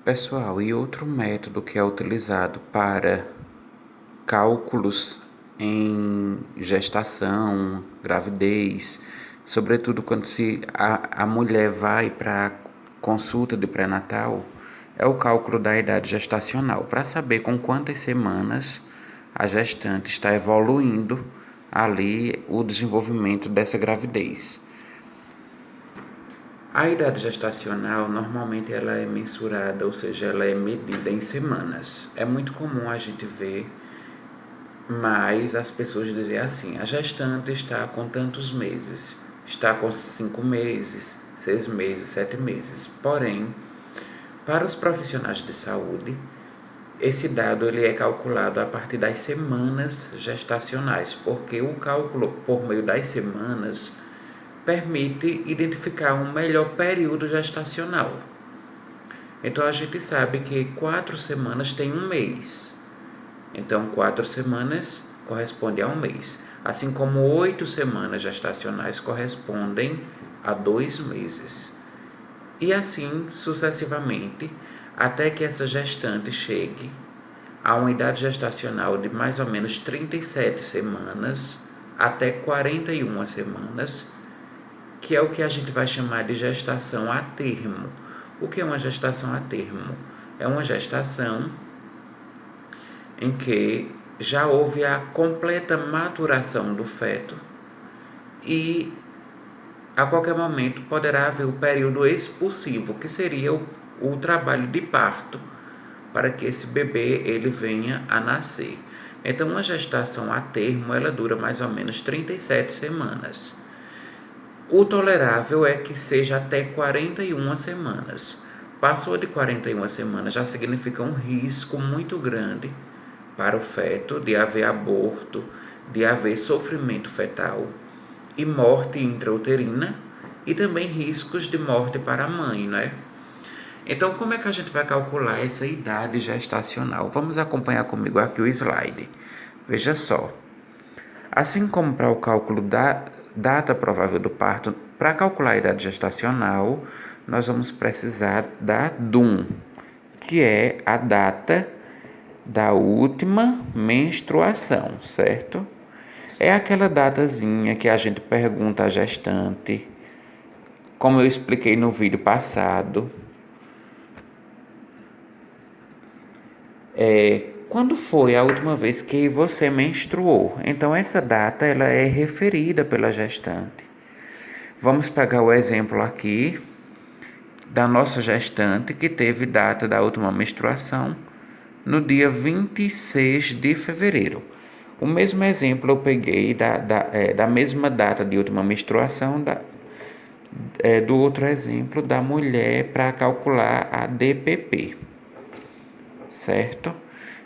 Pessoal, e outro método que é utilizado para cálculos em gestação, gravidez, sobretudo quando a mulher vai para consulta de pré-natal, é o cálculo da idade gestacional, para saber com quantas semanas a gestante está evoluindo ali o desenvolvimento dessa gravidez. A idade gestacional normalmente ela é mensurada, ou seja, ela é medida em semanas. É muito comum a gente ver, mas as pessoas dizem assim: a gestante está com tantos meses, está com 5 meses, 6 meses, 7 meses. Porém, para os profissionais de saúde, esse dado ele é calculado a partir das semanas gestacionais, porque o cálculo por meio das semanas permite identificar um melhor período gestacional. Então a gente sabe que 4 semanas tem um mês. Então 4 semanas corresponde a um mês. Assim como 8 semanas gestacionais correspondem a 2 meses. E assim sucessivamente, até que essa gestante chegue a uma idade gestacional de mais ou menos 37 semanas até 41 semanas, que é o que a gente vai chamar de gestação a termo. O que é uma gestação a termo? É uma gestação em que já houve a completa maturação do feto e a qualquer momento poderá haver o período expulsivo, que seria o trabalho de parto para que esse bebê ele venha a nascer. Então, uma gestação a termo, ela dura mais ou menos 37 semanas. O tolerável é que seja até 41 semanas. Passou de 41 semanas já significa um risco muito grande para o feto de haver aborto, de haver sofrimento fetal e morte intrauterina e também riscos de morte para a mãe, né? Então, como é que a gente vai calcular essa idade gestacional? Vamos acompanhar comigo aqui o slide. Veja só. Assim como para o cálculo da data provável do parto, para calcular a idade gestacional, nós vamos precisar da DUM, que é a data da última menstruação, certo? É aquela datazinha que a gente pergunta à gestante, como eu expliquei no vídeo passado, quando foi a última vez que você menstruou? Então essa data ela é referida pela gestante. Vamos pegar o exemplo aqui da nossa gestante que teve data da última menstruação no dia 26 de fevereiro. O mesmo exemplo eu peguei da mesma data de última menstruação do outro exemplo da mulher para calcular a DPP, certo?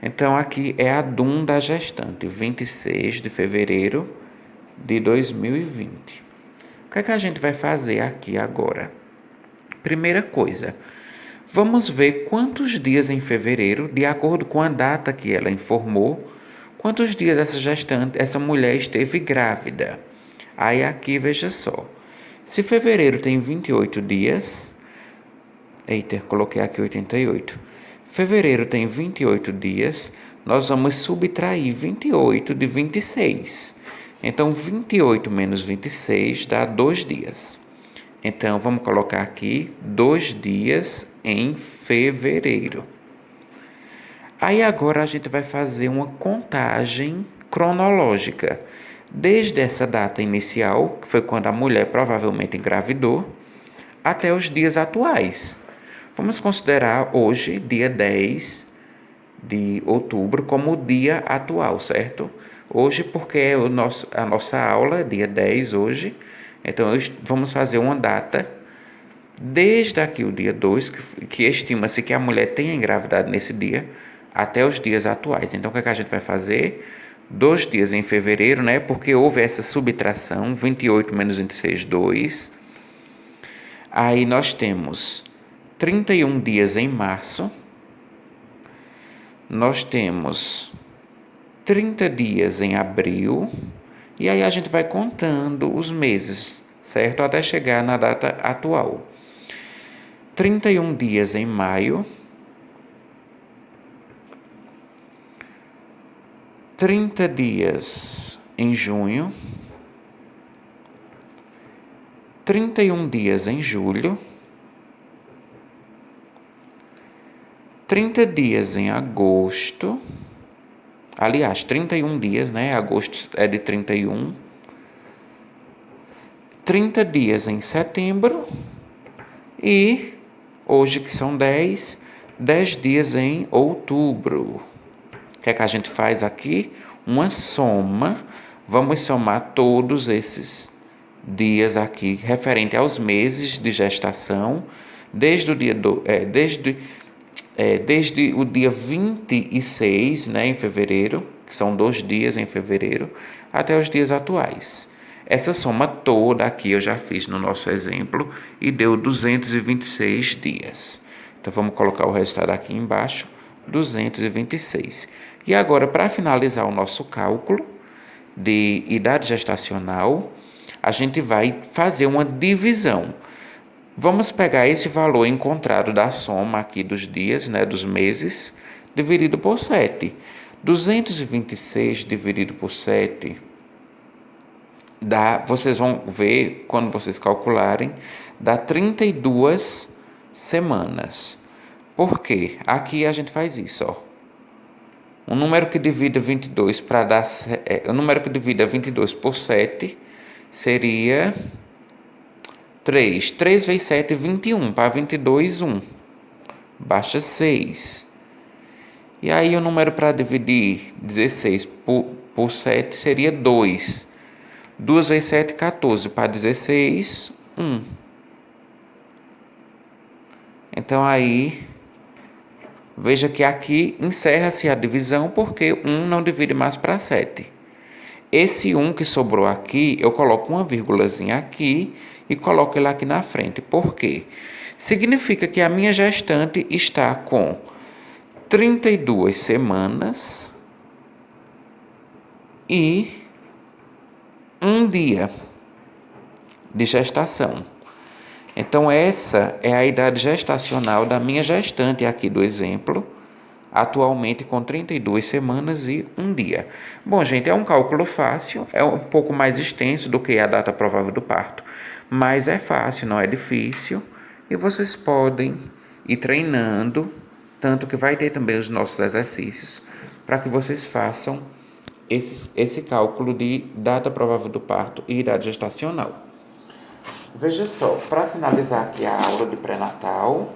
Então aqui é a DUM da gestante, 26 de fevereiro de 2020. O que é que a gente vai fazer aqui agora? Primeira coisa, vamos ver quantos dias em fevereiro, de acordo com a data que ela informou, quantos dias essa mulher esteve grávida. Aí aqui veja só, se fevereiro tem 28 dias, coloquei aqui 88. Fevereiro tem 28 dias, nós vamos subtrair 28 de 26. Então, 28 menos 26 dá 2 dias. Então, vamos colocar aqui 2 dias em fevereiro. Aí agora a gente vai fazer uma contagem cronológica. Desde essa data inicial, que foi quando a mulher provavelmente engravidou, até os dias atuais. Vamos considerar hoje, dia 10 de outubro, como o dia atual, certo? Hoje, porque é a nossa aula, dia 10 hoje, então vamos fazer uma data, desde aqui o dia 2, que estima-se que a mulher tenha engravidado nesse dia, até os dias atuais. Então, o que é que a gente vai fazer? 2 dias em fevereiro, né? Porque houve essa subtração, 28 menos 26, 2. Aí nós temos 31 dias em março, nós temos 30 dias em abril, e aí a gente vai contando os meses, certo? Até chegar na data atual. 31 dias em maio, 30 dias em junho, 31 dias em julho, 30 dias em agosto, aliás, 31 dias, né? Agosto é de 31, 30 dias em setembro e, hoje que são 10 dias em outubro. O que é que a gente faz aqui? Uma soma. Vamos somar todos esses dias aqui referente aos meses de gestação, desde o dia 26, né, em fevereiro, que são 2 dias em fevereiro, até os dias atuais. Essa soma toda aqui eu já fiz no nosso exemplo e deu 226 dias. Então vamos colocar o resultado aqui embaixo, 226. E agora, para finalizar o nosso cálculo de idade gestacional, a gente vai fazer uma divisão. Vamos pegar esse valor encontrado da soma aqui dos dias, né, dos meses, dividido por 7. 226 dividido por 7 dá, vocês vão ver, quando vocês calcularem, dá 32 semanas. Por quê? Aqui a gente faz isso, ó. O número que divida 22 para dar o número que divida 22 por 7 seria 3. 3 vezes 7, 21. Para 22, 1. Baixa 6. E aí o número para dividir 16 por 7 seria 2. 2 vezes 7, 14. Para 16, 1. Então aí, veja que aqui encerra-se a divisão porque 1 não divide mais para 7. Esse 1 que sobrou aqui, eu coloco uma vírgulazinha aqui e coloco ele aqui na frente. Por quê? Significa que a minha gestante está com 32 semanas e 1 dia de gestação. Então, essa é a idade gestacional da minha gestante aqui do exemplo, atualmente com 32 semanas e 1 dia. Bom, gente, é um cálculo fácil, é um pouco mais extenso do que a data provável do parto, mas é fácil, não é difícil, e vocês podem ir treinando, tanto que vai ter também os nossos exercícios, para que vocês façam esse cálculo de data provável do parto e idade gestacional. Veja só, para finalizar aqui a aula de pré-natal,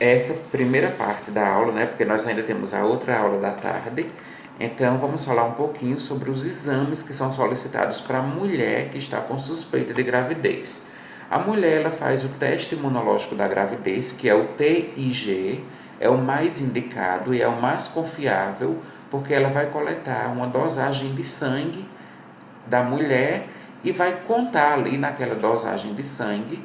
essa primeira parte da aula, né, porque nós ainda temos a outra aula da tarde, então vamos falar um pouquinho sobre os exames que são solicitados para a mulher que está com suspeita de gravidez. A mulher ela faz o teste imunológico da gravidez, que é o TIG, é o mais indicado e é o mais confiável, porque ela vai coletar uma dosagem de sangue da mulher e vai contar ali naquela dosagem de sangue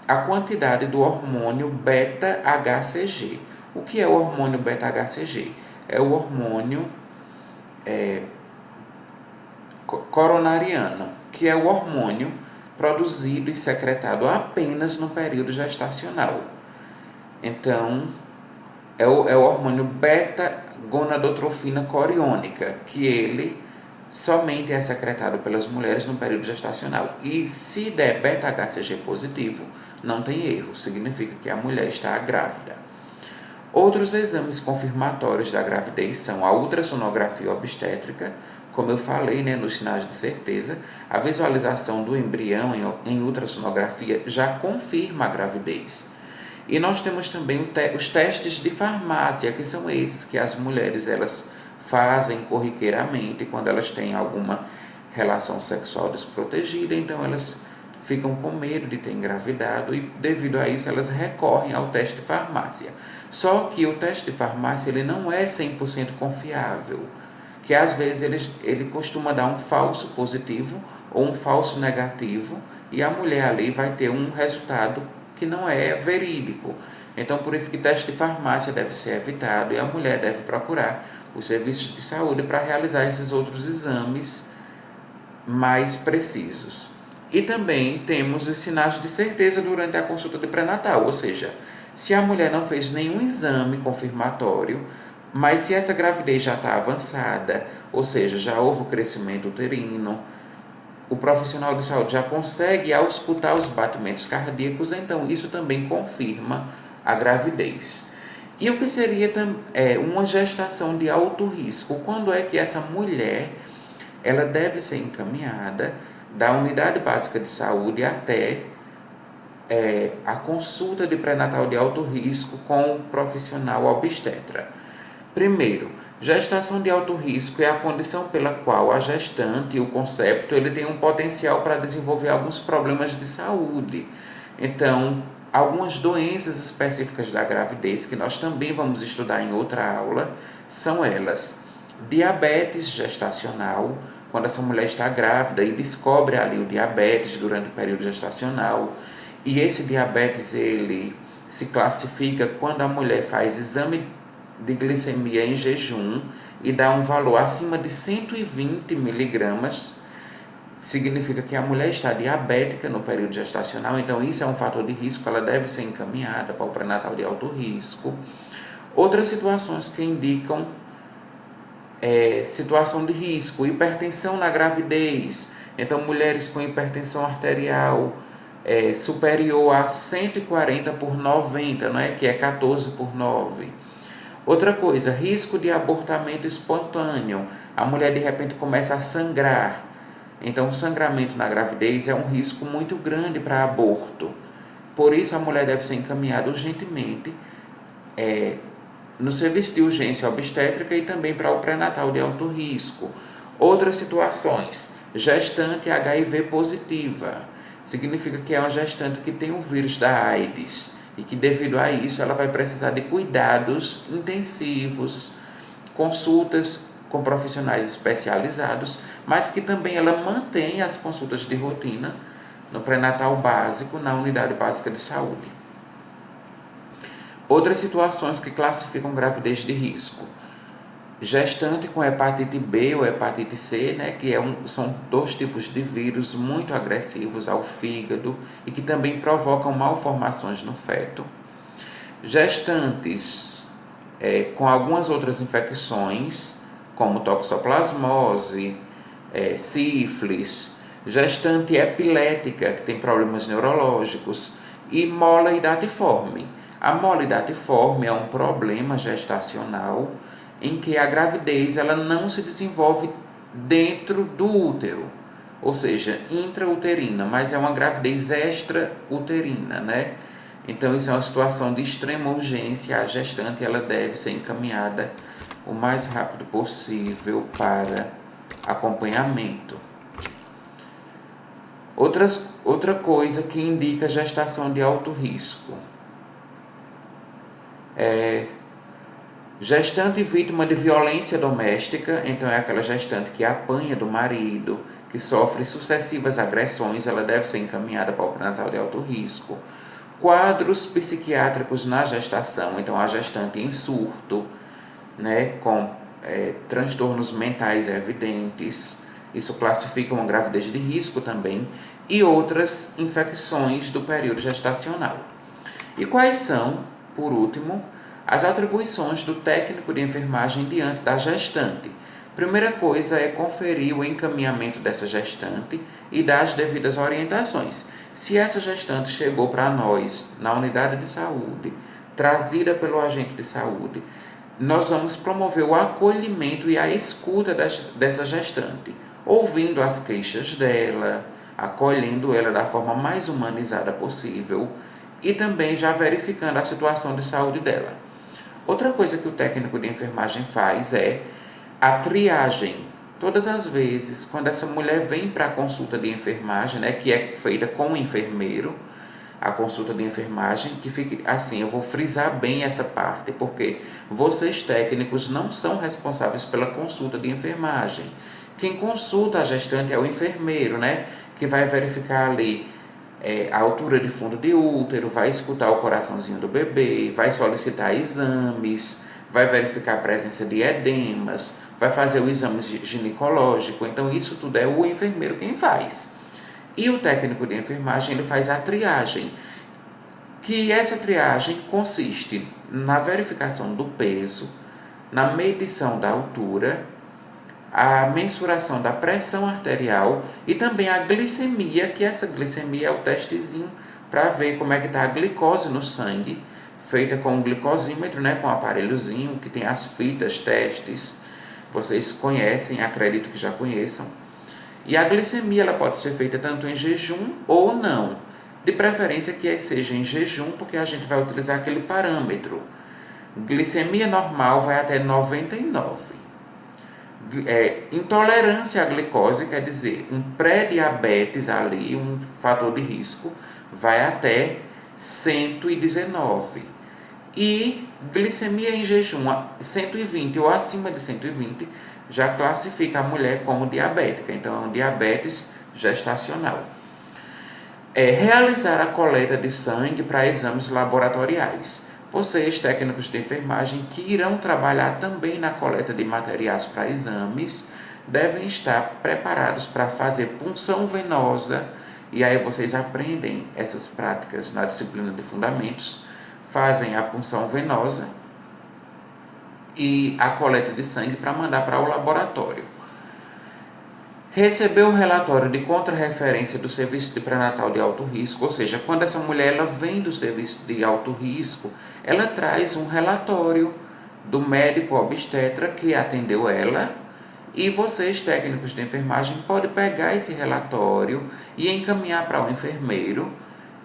a quantidade do hormônio beta-HCG. O que é o hormônio beta-HCG? É o hormônio coronariano, que é o hormônio produzido e secretado apenas no período gestacional. Então, é o hormônio beta-gonadotrofina coriônica, que ele somente é secretado pelas mulheres no período gestacional. E se der beta-HCG positivo, não tem erro, significa que a mulher está grávida. Outros exames confirmatórios da gravidez são a ultrassonografia obstétrica, como eu falei, né, nos sinais de certeza, a visualização do embrião em ultrassonografia já confirma a gravidez. E nós temos também os testes de farmácia, que são esses que as mulheres elas fazem corriqueiramente quando elas têm alguma relação sexual desprotegida, então elas ficam com medo de ter engravidado e devido a isso elas recorrem ao teste de farmácia. Só que o teste de farmácia ele não é 100% confiável, que às vezes ele costuma dar um falso positivo ou um falso negativo e a mulher ali vai ter um resultado que não é verídico. Então, por isso que teste de farmácia deve ser evitado e a mulher deve procurar os serviços de saúde para realizar esses outros exames mais precisos. E também temos os sinais de certeza durante a consulta de pré-natal, ou seja, se a mulher não fez nenhum exame confirmatório Mas se essa gravidez já está avançada, ou seja, já houve o crescimento uterino, o profissional de saúde já consegue auscultar os batimentos cardíacos, então isso também confirma a gravidez. E o que seria uma gestação de alto risco? Quando é que essa mulher ela deve ser encaminhada da unidade básica de saúde até a consulta de pré-natal de alto risco com o profissional obstetra? Primeiro, gestação de alto risco é a condição pela qual a gestante, o concepto, ele tem um potencial para desenvolver alguns problemas de saúde. Então, algumas doenças específicas da gravidez, que nós também vamos estudar em outra aula, são elas: diabetes gestacional, quando essa mulher está grávida e descobre ali o diabetes durante o período gestacional, e esse diabetes ele se classifica quando a mulher faz exame de glicemia em jejum e dá um valor acima de 120 miligramas, significa que a mulher está diabética no período gestacional, então isso é um fator de risco, ela deve ser encaminhada para o pré-natal de alto risco. Outras situações que indicam situação de risco: hipertensão na gravidez, então mulheres com hipertensão arterial superior a 140 por 90, não é? Que é 14 por 9. Outra coisa, risco de abortamento espontâneo. A mulher de repente começa a sangrar. Então, o sangramento na gravidez é um risco muito grande para aborto. Por isso, a mulher deve ser encaminhada urgentemente no serviço de urgência obstétrica e também para o pré-natal de alto risco. Outras situações, gestante HIV positiva. Significa que é uma gestante que tem o vírus da AIDS e que devido a isso ela vai precisar de cuidados intensivos, consultas com profissionais especializados, mas que também ela mantém as consultas de rotina no pré-natal básico na unidade básica de saúde. Outras situações que classificam gravidez de risco: gestante com hepatite B ou hepatite C, né, que são dois tipos de vírus muito agressivos ao fígado e que também provocam malformações no feto. Gestantes com algumas outras infecções, como toxoplasmose, sífilis, gestante epilética, que tem problemas neurológicos, e mola hidatiforme. A mola hidatiforme é um problema gestacional em que a gravidez ela não se desenvolve dentro do útero, ou seja, intrauterina, mas é uma gravidez extrauterina, né? Então, isso é uma situação de extrema urgência. A gestante ela deve ser encaminhada o mais rápido possível para acompanhamento. Outra coisa que indica gestação de alto risco é gestante vítima de violência doméstica. Então é aquela gestante que apanha do marido, que sofre sucessivas agressões, ela deve ser encaminhada para o pré-natal de alto risco. Quadros psiquiátricos na gestação, então a gestante em surto, né, com transtornos mentais evidentes, isso classifica uma gravidez de risco também, e outras infecções do período gestacional. E quais são, por último, as atribuições do técnico de enfermagem diante da gestante? Primeira coisa é conferir o encaminhamento dessa gestante e dar as devidas orientações. Se essa gestante chegou para nós na unidade de saúde, trazida pelo agente de saúde, nós vamos promover o acolhimento e a escuta dessa gestante, ouvindo as queixas dela, acolhendo ela da forma mais humanizada possível e também já verificando a situação de saúde dela. Outra coisa que o técnico de enfermagem faz é a triagem. Todas as vezes, quando essa mulher vem para a consulta de enfermagem, né, que é feita com o enfermeiro, a consulta de enfermagem, que fique assim, eu vou frisar bem essa parte, porque vocês técnicos não são responsáveis pela consulta de enfermagem. Quem consulta a gestante é o enfermeiro, né, que vai verificar ali a altura de fundo de útero, vai escutar o coraçãozinho do bebê, vai solicitar exames, vai verificar a presença de edemas, vai fazer o exame ginecológico. Então isso tudo é o enfermeiro quem faz. E o técnico de enfermagem ele faz a triagem, que essa triagem consiste na verificação do peso, na medição da altura, a mensuração da pressão arterial e também a glicemia, que essa glicemia é o testezinho para ver como é que está a glicose no sangue, feita com um glicosímetro, né, com um aparelhozinho que tem as fitas, testes, vocês conhecem, acredito que já conheçam. E a glicemia ela pode ser feita tanto em jejum ou não, de preferência que seja em jejum, porque a gente vai utilizar aquele parâmetro. Glicemia normal vai até 99. Intolerância à glicose, quer dizer, um pré-diabetes ali, um fator de risco, vai até 119. E glicemia em jejum, 120 ou acima de 120, já classifica a mulher como diabética. Então, é um diabetes gestacional. Realizar a coleta de sangue para exames laboratoriais. Vocês, técnicos de enfermagem, que irão trabalhar também na coleta de materiais para exames, devem estar preparados para fazer punção venosa, e aí vocês aprendem essas práticas na disciplina de fundamentos, fazem a punção venosa e a coleta de sangue para mandar para o laboratório. Receber o relatório de contrarreferência do serviço de pré-natal de alto risco, ou seja, quando essa mulher ela vem do serviço de alto risco, ela traz um relatório do médico obstetra que atendeu ela, e vocês, técnicos de enfermagem, podem pegar esse relatório e encaminhar para o enfermeiro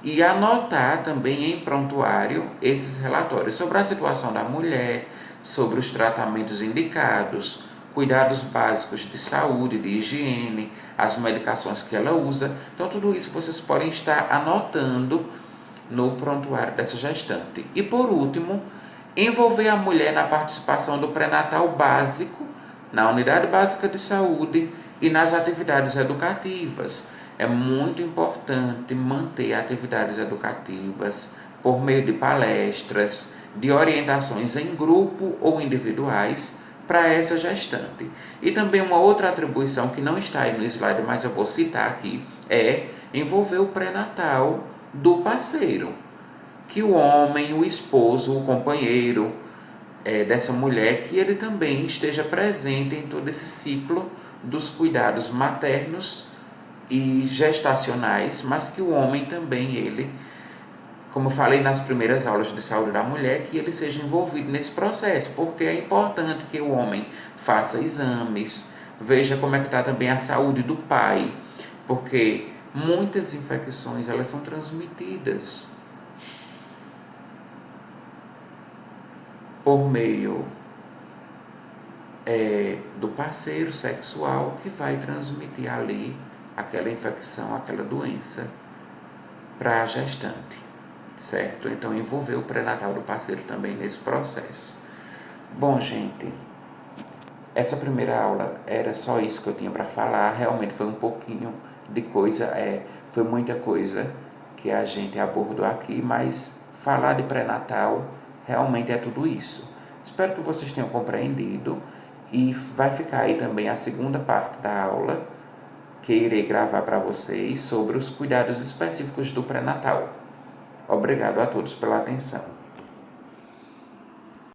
e anotar também em prontuário esses relatórios sobre a situação da mulher, sobre os tratamentos indicados, cuidados básicos de saúde, de higiene, as medicações que ela usa. Então, tudo isso vocês podem estar anotando no prontuário dessa gestante. E, por último, envolver a mulher na participação do pré-natal básico, na unidade básica de saúde e nas atividades educativas. É muito importante manter atividades educativas por meio de palestras, de orientações em grupo ou individuais para essa gestante. E também uma outra atribuição que não está aí no slide, mas eu vou citar aqui, é envolver o pré-natal do parceiro. Que o homem, o esposo, o companheiro dessa mulher, que ele também esteja presente em todo esse ciclo dos cuidados maternos e gestacionais, mas que o homem também, ele, como eu falei nas primeiras aulas de saúde da mulher, que ele seja envolvido nesse processo, porque é importante que o homem faça exames, veja como é que está também a saúde do pai, porque muitas infecções elas são transmitidas por meio do parceiro sexual, que vai transmitir ali aquela infecção, aquela doença para a gestante, certo? Então, envolver o pré-natal do parceiro também nesse processo. Bom, gente, essa primeira aula era só isso que eu tinha para falar. Realmente foi um pouquinho de coisa, foi muita coisa que a gente abordou aqui, mas falar de pré-natal realmente é tudo isso. Espero que vocês tenham compreendido, e vai ficar aí também a segunda parte da aula que irei gravar para vocês sobre os cuidados específicos do pré-natal. Obrigado a todos pela atenção.